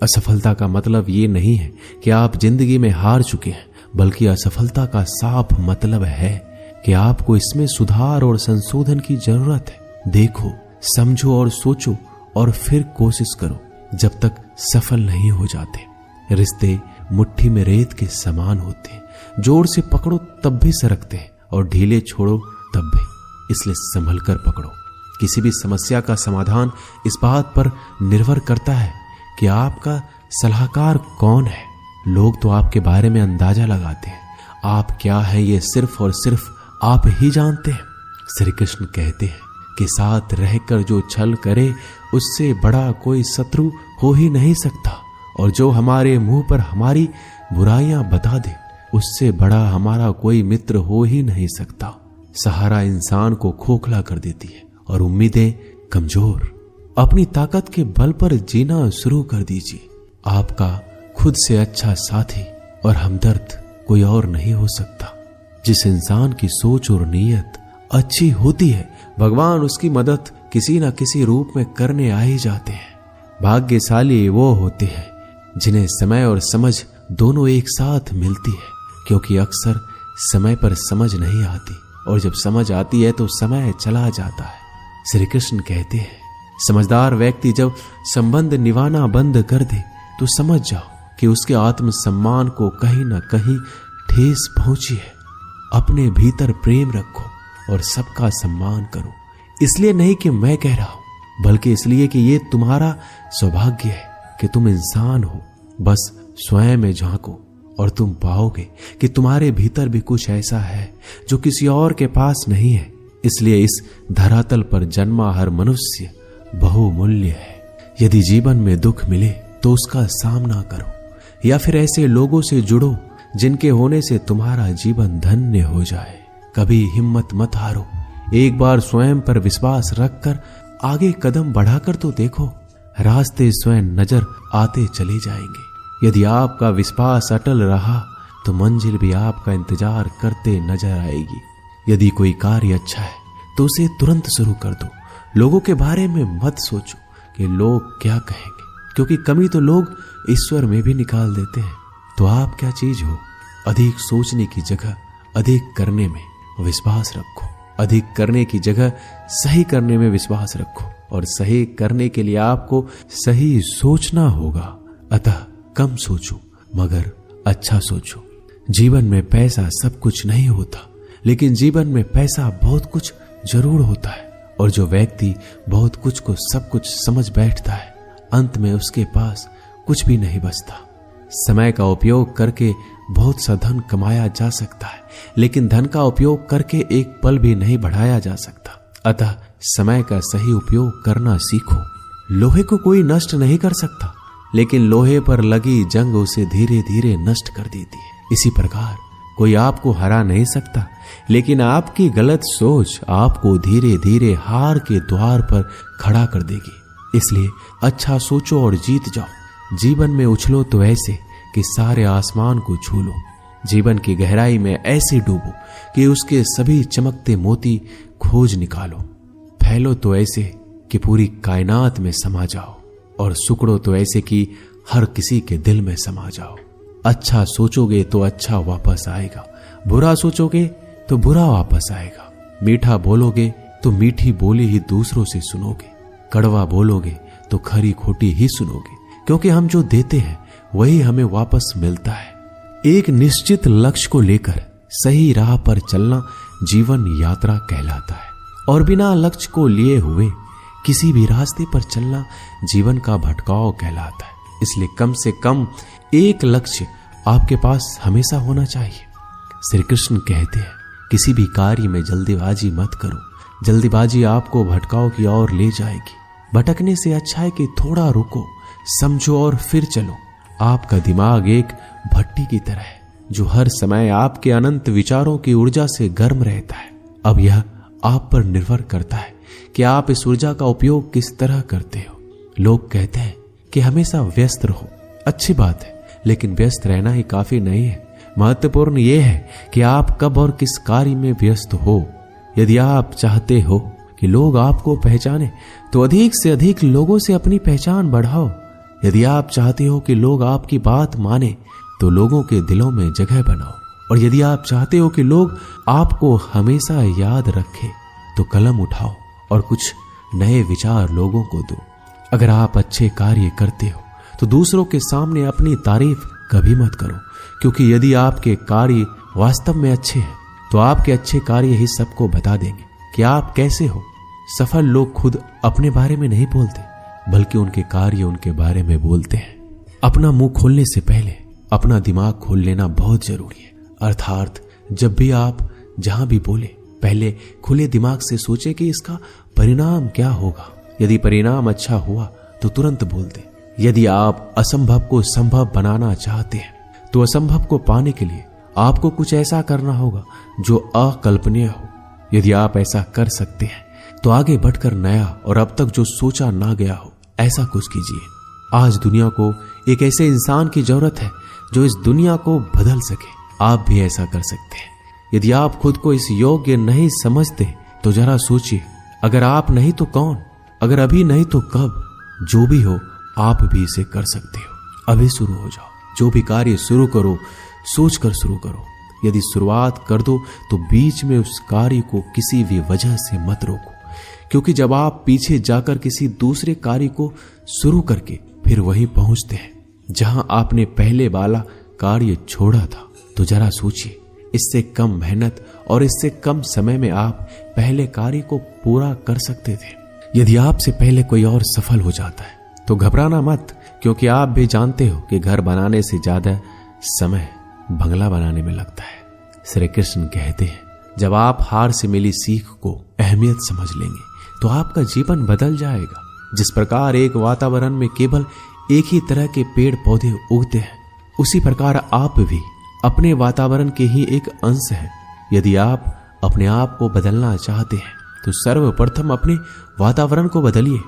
असफलता का मतलब ये नहीं है कि आप जिंदगी में हार चुके हैं, बल्कि असफलता का साफ मतलब है कि आपको इसमें सुधार और संशोधन की जरूरत है। देखो, समझो और सोचो और फिर कोशिश करो जब तक सफल नहीं हो जाते। रिश्ते मुट्ठी में रेत के समान होते हैं, जोर से पकड़ो तब भी सरकते हैं और ढीले छोड़ो तब भी, इसलिए संभल कर पकड़ो। किसी भी समस्या का समाधान इस बात पर निर्भर करता है कि आपका सलाहकार कौन है। लोग तो आपके बारे में अंदाजा लगाते हैं, आप क्या है ये सिर्फ और सिर्फ आप ही जानते हैं। श्री कृष्ण कहते हैं कि साथ रहकर जो छल करे उससे बड़ा कोई शत्रु हो ही नहीं सकता, और जो हमारे मुंह पर हमारी बुराइयां बता दे उससे बड़ा हमारा कोई मित्र हो ही नहीं सकता। सहारा इंसान को खोखला कर देती है और उम्मीदें कमजोर। अपनी ताकत के बल पर जीना शुरू कर दीजिए। आपका खुद से अच्छा साथी और हमदर्द कोई और नहीं हो सकता। जिस इंसान की सोच और नीयत अच्छी होती है, भगवान उसकी मदद किसी न किसी रूप में करने आ ही जाते हैं। भाग्यशाली वो होते हैं जिन्हें समय और समझ दोनों एक साथ मिलती है, क्योंकि अक्सर समय पर समझ नहीं आती और जब समझ आती है तो समय चला जाता है। श्री कृष्ण कहते हैं, समझदार व्यक्ति जब संबंध निभाना बंद कर दे तो समझ जाओ कि उसके आत्मसम्मान को कहीं न कहीं ठेस पहुंची है। अपने भीतर प्रेम रखो और सबका सम्मान करो। इसलिए नहीं कि मैं कह रहा हूं, बल्कि इसलिए कि ये तुम्हारा सौभाग्य है कि तुम इंसान हो। बस स्वयं में झांको और तुम पाओगे कि तुम्हारे भीतर भी कुछ ऐसा है जो किसी और के पास नहीं है। इसलिए इस धरातल पर जन्मा हर मनुष्य बहुमूल्य है। यदि जीवन में दुख मिले तो उसका सामना करो, या फिर ऐसे लोगों से जुड़ो जिनके होने से तुम्हारा जीवन धन्य हो जाए। कभी हिम्मत मत हारो। एक बार स्वयं पर विश्वास रखकर आगे कदम बढ़ाकर तो देखो, रास्ते स्वयं नजर आते चले जाएंगे। यदि आपका विश्वास अटल रहा तो मंजिल भी आपका इंतजार करते नजर आएगी। यदि कोई कार्य अच्छा है तो उसे तुरंत शुरू कर दो। लोगों के बारे में मत सोचो कि लोग क्या कहेंगे, क्योंकि कमी तो लोग ईश्वर में भी निकाल देते हैं। तो आप क्या चीज हो? अधिक सोचने की जगह अधिक करने में विश्वास रखो। अधिक करने की जगह सही करने में विश्वास रखो, और सही करने के लिए आपको सही सोचना होगा। अतः कम सोचो मगर अच्छा सोचो। जीवन में पैसा सब कुछ नहीं होता, लेकिन जीवन में पैसा बहुत कुछ जरूर होता है। और जो व्यक्ति बहुत कुछ को सब कुछ समझ बैठता है, अंत में उसके पास कुछ भी नहीं बचता। समय का उपयोग करके बहुत सा धन कमाया जा सकता है, लेकिन धन का उपयोग करके एक पल भी नहीं बढ़ाया जा सकता। अतः समय का सही उपयोग करना सीखो। लोहे को कोई नष्ट नहीं कर सकता, लेकिन लोहे पर लगी जंग उसे धीरे धीरे नष्ट कर देती है। इसी प्रकार कोई आपको हरा नहीं सकता, लेकिन आपकी गलत सोच आपको धीरे धीरे हार के द्वार पर खड़ा कर देगी। इसलिए अच्छा सोचो और जीत जाओ। जीवन में उछलो तो ऐसे कि सारे आसमान को छू लो। जीवन की गहराई में ऐसे डूबो कि उसके सभी चमकते मोती खोज निकालो। फैलो तो ऐसे कि पूरी कायनात में समा जाओ, और सुकड़ो तो ऐसे कि हर किसी के दिल में समा जाओ। अच्छा सोचोगे तो अच्छा वापस आएगा, बुरा सोचोगे तो बुरा वापस आएगा। मीठा बोलोगे तो मीठी बोली ही दूसरों से सुनोगे। कड़वा बोलोगे तो खरी खोटी ही सुनोगे, क्योंकि हम जो देते हैं वही हमें वापस मिलता है। एक निश्चित लक्ष्य को लेकर सही राह पर चलना जीवन यात्रा कहलाता है, और बिना लक्ष्य को लिए हुए किसी भी रास्ते पर चलना जीवन का भटकाव कहलाता है। इसलिए कम से कम एक लक्ष्य आपके पास हमेशा होना चाहिए। श्री कृष्ण कहते हैं, किसी भी कार्य में जल्दीबाजी मत करो। जल्दीबाजी आपको भटकाव की ओर ले जाएगी। भटकने से अच्छा है कि थोड़ा रुको, समझो और फिर चलो। आपका दिमाग एक भट्टी की तरह है जो हर समय आपके अनंत विचारों की ऊर्जा से गर्म रहता है। अब यह आप पर निर्भर करता है कि आप इस ऊर्जा का उपयोग किस तरह करते हो। लोग कहते हैं कि हमेशा व्यस्त रहो। अच्छी बात है, लेकिन व्यस्त रहना ही काफी नहीं है। महत्वपूर्ण यह है कि आप कब और किस कार्य में व्यस्त हो। यदि आप चाहते हो कि लोग आपको पहचाने तो अधिक से अधिक लोगों से अपनी पहचान बढ़ाओ। यदि आप चाहते हो कि लोग आपकी बात माने तो लोगों के दिलों में जगह बनाओ, और यदि आप चाहते हो कि लोग आपको हमेशा याद रखें तो कलम उठाओ और कुछ नए विचार लोगों को दो। अगर आप अच्छे कार्य करते हो तो दूसरों के सामने अपनी तारीफ कभी मत करो, क्योंकि यदि आपके कार्य वास्तव में अच्छे हैं तो आपके अच्छे कार्य ही सबको बता देंगे कि आप कैसे हो। सफल लोग खुद अपने बारे में नहीं बोलते, बल्कि उनके कार्य उनके बारे में बोलते हैं। अपना मुंह खोलने से पहले अपना दिमाग खोल लेना बहुत जरूरी है। अर्थात जब भी आप जहां भी बोले, पहले खुले दिमाग से सोचे कि इसका परिणाम क्या होगा। यदि परिणाम अच्छा हुआ तो तुरंत बोल दें। यदि आप असंभव को संभव बनाना चाहते हैं तो असंभव को पाने के लिए आपको कुछ ऐसा करना होगा जो अकल्पनीय हो। यदि आप ऐसा कर सकते हैं तो आगे बढ़कर नया और अब तक जो सोचा ना गया हो ऐसा कुछ कीजिए। आज दुनिया को एक ऐसे इंसान की जरूरत है जो इस दुनिया को बदल सके। आप भी ऐसा कर सकते हैं। यदि आप खुद को इस योग्य नहीं समझते तो जरा सोचिए, अगर आप नहीं तो कौन, अगर अभी नहीं तो कब। जो भी हो आप भी इसे कर सकते हो। अभी शुरू हो जाओ। जो भी कार्य शुरू करो सोच कर शुरू करो। यदि शुरुआत कर दो तो बीच में उस कार्य को किसी भी वजह से मत रोको, क्योंकि जब आप पीछे जाकर किसी दूसरे कार्य को शुरू करके फिर वहीं पहुंचते हैं जहां आपने पहले वाला कार्य छोड़ा था, तो जरा सोचिए, इससे कम मेहनत और इससे कम समय में आप पहले कार्य को पूरा कर सकते थे। यदि आपसे पहले कोई और सफल हो जाता है तो घबराना मत, क्योंकि आप भी जानते हो कि घर बनाने से ज्यादा समय बंगला बनाने में लगता है। श्री कृष्ण कहते हैं, जब आप हार से मिली सीख को अहमियत समझ लेंगे तो आपका जीवन बदल जाएगा। जिस प्रकार एक वातावरण में केवल एक ही तरह के पेड़ पौधे उगते हैं, उसी प्रकार आप भी अपने वातावरण के ही एक अंश हैं। यदि आप अपने आप को बदलना चाहते हैं तो सर्वप्रथम अपने वातावरण को बदलिए।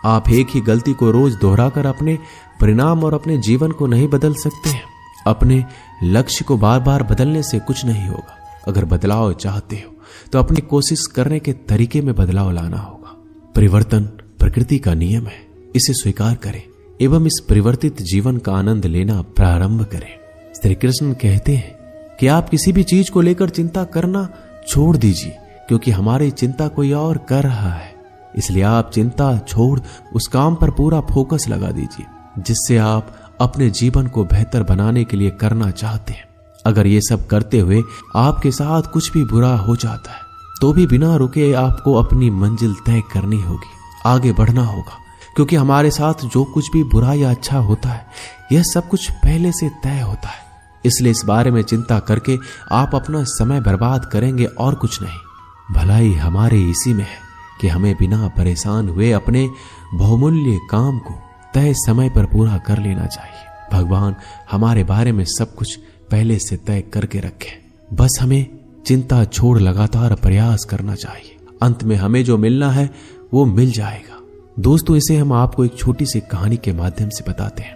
आप एक ही गलती को रोज दोहराकर अपने परिणाम और अपने जीवन को नहीं बदल सकते हैं। अपने लक्ष्य को बार बार बदलने से कुछ नहीं होगा। अगर बदलाव चाहते हो तो अपनी कोशिश करने के तरीके में बदलाव लाना होगा। परिवर्तन प्रकृति का नियम है, इसे स्वीकार करें एवं इस परिवर्तित जीवन का आनंद लेना प्रारंभ करें। श्री कृष्ण कहते हैं कि आप किसी भी चीज को लेकर चिंता करना छोड़ दीजिए, क्योंकि हमारी चिंता कोई और कर रहा है। इसलिए आप चिंता छोड़ उस काम पर पूरा फोकस लगा दीजिए जिससे आप अपने जीवन को बेहतर बनाने के लिए करना चाहते हैं। अगर ये सब करते हुए आपके साथ कुछ भी बुरा हो जाता है तो भी बिना रुके आपको अपनी मंजिल तय करनी होगी, आगे बढ़ना होगा, क्योंकि हमारे साथ जो कुछ भी बुरा या अच्छा होता है यह सब कुछ पहले से तय होता है। इसलिए इस बारे में चिंता करके आप अपना समय बर्बाद करेंगे और कुछ नहीं। भलाई हमारे इसी में है कि हमें बिना परेशान हुए अपने बहुमूल्य काम को तय समय पर पूरा कर लेना चाहिए। भगवान हमारे बारे में सब कुछ पहले से तय करके रखे, बस हमें चिंता छोड़ लगातार प्रयास करना चाहिए। अंत में हमें जो मिलना है वो मिल जाएगा। दोस्तों, इसे हम आपको एक छोटी सी कहानी के माध्यम से बताते हैं।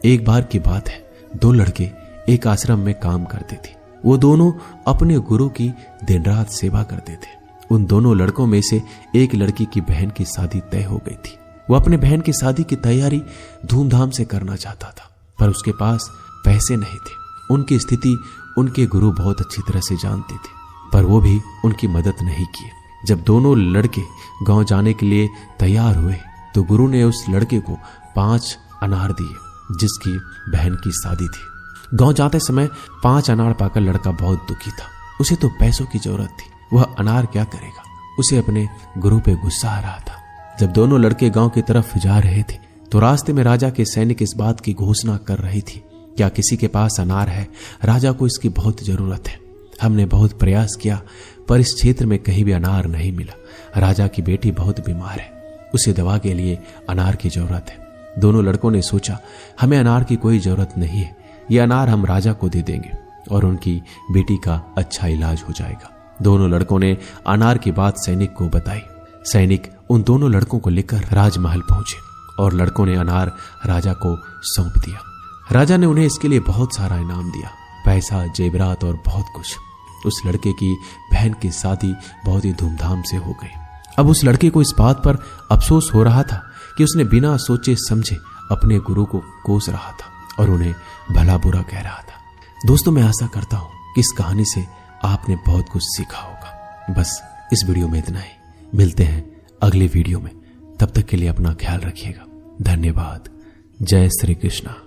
एक बार की बात है, दो लड़के एक आश्रम में काम करते थे। वो दोनों अपने गुरु की दिन रात सेवा करते थे। उन दोनों लड़कों में से एक लड़की की बहन की शादी तय हो गई थी। वो अपने बहन की शादी की तैयारी धूमधाम से करना चाहता था, पर उसके पास पैसे नहीं थे। उनकी स्थिति उनके गुरु बहुत अच्छी तरह से जानते थे, पर वो भी उनकी मदद नहीं किए। जब दोनों लड़के गांव जाने के लिए तैयार हुए तो गुरु ने उस लड़के को 5 अनार दिए जिसकी बहन की शादी थी। गांव जाते समय 5 अनार पाकर लड़का बहुत दुखी था। उसे तो पैसों की जरूरत थी, वह अनार क्या करेगा। उसे अपने गुरु पे गुस्सा आ रहा था। जब दोनों लड़के गांव की तरफ जा रहे थे तो रास्ते में राजा के सैनिक इस बात की घोषणा कर रही थी, क्या किसी के पास अनार है? राजा को इसकी बहुत जरूरत है। हमने बहुत प्रयास किया पर इस क्षेत्र में कहीं भी अनार नहीं मिला। राजा की बेटी बहुत बीमार है, उसे दवा के लिए अनार की जरूरत है। दोनों लड़कों ने सोचा, हमें अनार की कोई जरूरत नहीं है, ये अनार हम राजा को दे देंगे और उनकी बेटी का अच्छा इलाज हो जाएगा। दोनों लड़कों ने अनार की बात सैनिक को बताई। सैनिक उन दोनों लड़कों को लेकर राजमहल पहुंचे और लड़कों ने अनार राजा को सौंप दिया। राजा ने उन्हें इसके लिए बहुत सारा इनाम दिया, पैसा, जेवरात और बहुत कुछ। उस लड़के की बहन की शादी बहुत ही धूमधाम से हो गई। अब उस लड़के को इस बात पर अफसोस हो रहा था कि उसने बिना सोचे समझे अपने गुरु को कोस रहा था और उन्हें भला बुरा कह रहा था। दोस्तों, मैं आशा करता हूं कि इस कहानी से आपने बहुत कुछ सीखा होगा। बस इस वीडियो में इतना ही। मिलते हैं अगले वीडियो में। तब तक के लिए अपना ख्याल रखिएगा। धन्यवाद। जय श्री कृष्णा।